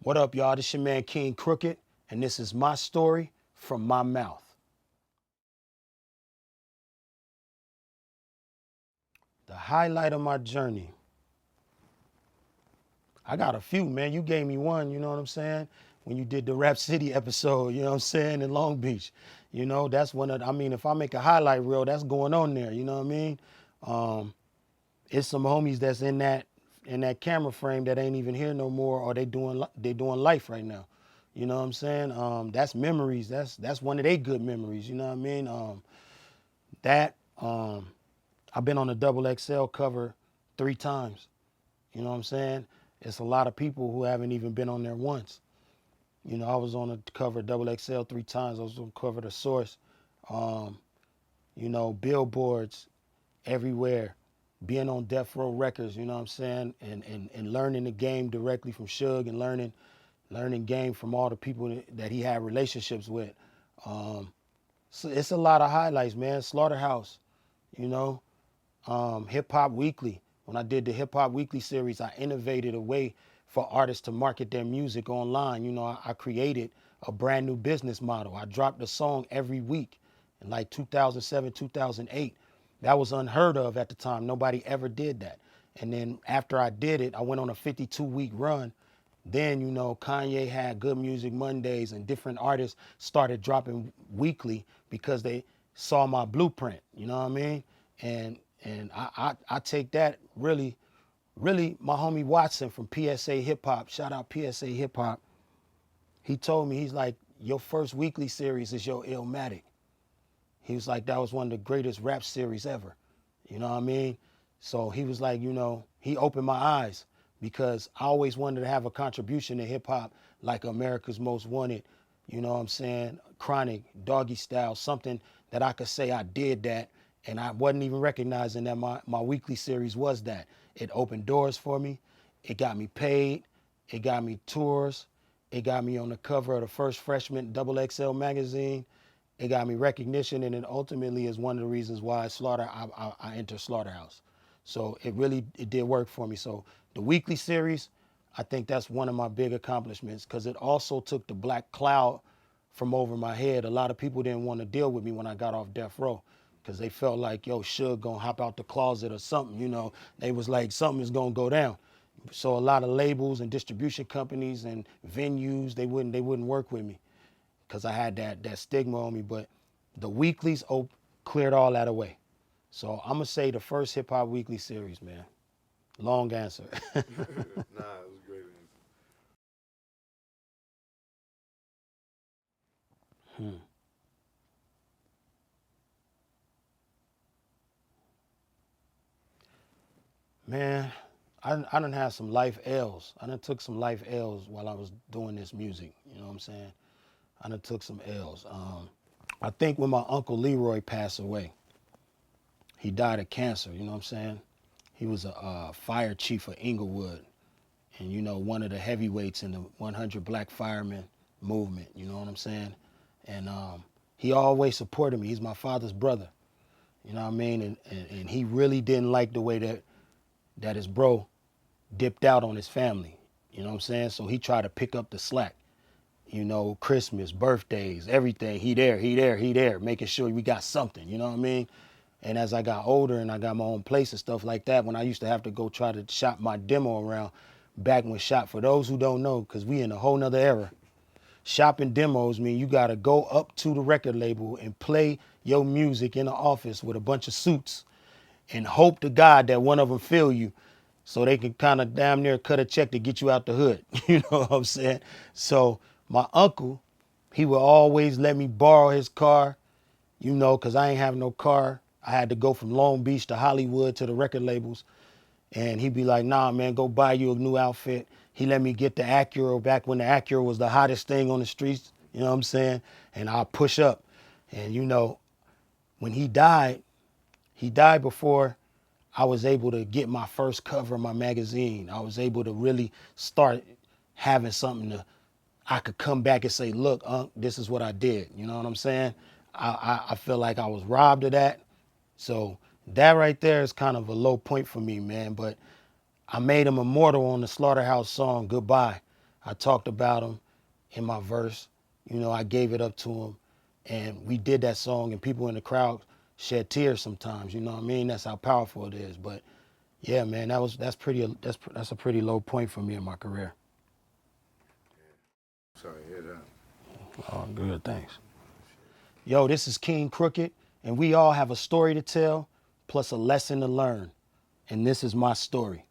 What up, y'all? This your man King Crooked, and this is my story from my mouth. The highlight of my journey. I got a few, man. You gave me one, you know what I'm saying? When you did the Rap City episode, you know what I'm saying, in Long Beach. You know, that's one of, I mean, if I make a highlight reel, that's going on there, you know what I mean? It's some homies that's in that camera frame that ain't even here no more, or they doing life right now. You know what I'm saying? That's memories. That's one of they good memories. You know what I mean? That I've been on the double XL cover 3 times. You know what I'm saying? It's a lot of people who haven't even been on there once. You know, I was on the cover of double XL 3 times. I was on the cover of the Source. Um, billboards everywhere. Being on Death Row Records, you know what I'm saying? And learning the game directly from Suge and learning game from all the people that he had relationships with. Um, so it's a lot of highlights, man. Slaughterhouse, you know, Hip Hop Weekly. When I did the Hip Hop Weekly series, I innovated a way for artists to market their music online. You know, I created a brand new business model. I dropped a song every week in like 2007, 2008. That was unheard of at the time. Nobody ever did that. And then after I did it, I went on a 52-week run. Then, you know, Kanye had Good Music Mondays and different artists started dropping weekly because they saw my blueprint, you know what I mean? And I take that really, really, my homie Watson from PSA Hip Hop, shout out PSA Hip Hop, he told me, he's like, your first weekly series is your Illmatic. He was like, that was one of the greatest rap series ever. You know what I mean? So he was like, you know, he opened my eyes because I always wanted to have a contribution to hip hop like America's Most Wanted, you know what I'm saying? Chronic, Doggy Style, something that I could say I did that. And I wasn't even recognizing that my weekly series was that. It opened doors for me. It got me paid. It got me tours. It got me on the cover of the first freshman Double XL magazine. It got me recognition, and it ultimately is one of the reasons why I entered Slaughterhouse. So it did work for me. So the weekly series, I think that's one of my big accomplishments because it also took the black cloud from over my head. A lot of people didn't want to deal with me when I got off death row because they felt like, yo, Suge gonna hop out the closet or something, you know. They was like, something is gonna go down. So a lot of labels and distribution companies and venues, they wouldn't work with me because I had that stigma on me. But the weeklies cleared all that away. So I'm gonna say the first Hip Hop Weekly series, man. Long answer. Nah, it was a great answer. Hmm. Man, I done had some life L's. I done took some life L's while I was doing this music. You know what I'm saying? I done took some L's. I think when my uncle Leroy passed away, he died of cancer. You know what I'm saying? He was a fire chief of Inglewood, and you know, one of the heavyweights in the 100 Black Firemen movement. You know what I'm saying? And he always supported me. He's my father's brother. You know what I mean? And he really didn't like the way that his bro dipped out on his family. You know what I'm saying? So he tried to pick up the slack. You know, Christmas, birthdays, everything. He there, making sure we got something. You know what I mean? And as I got older and I got my own place and stuff like that, when I used to have to go try to shop my demo around, back when shop, for those who don't know, because we in a whole nother era, shopping demos mean you got to go up to the record label and play your music in the office with a bunch of suits and hope to God that one of them feel you so they can kind of damn near cut a check to get you out the hood. You know what I'm saying? So my uncle, he would always let me borrow his car, you know, because I ain't have no car. I had to go from Long Beach to Hollywood to the record labels. And he'd be like, nah, man, go buy you a new outfit. He let me get the Acura back when the Acura was the hottest thing on the streets. You know what I'm saying? And I'll push up. And, you know, when he died before I was able to get my first cover of my magazine. I was able to really start having something I could come back and say, look, Unc, this is what I did. You know what I'm saying? I feel like I was robbed of that. So that right there is kind of a low point for me, man. But I made him immortal on the Slaughterhouse song, Goodbye. I talked about him in my verse. You know, I gave it up to him, and we did that song, and people in the crowd shed tears sometimes. You know what I mean? That's how powerful it is. But yeah, man, that's a pretty low point for me in my career. Sorry to hear that. Oh, good, thanks. Yo, this is King Crooked, and we all have a story to tell, plus a lesson to learn. And this is my story.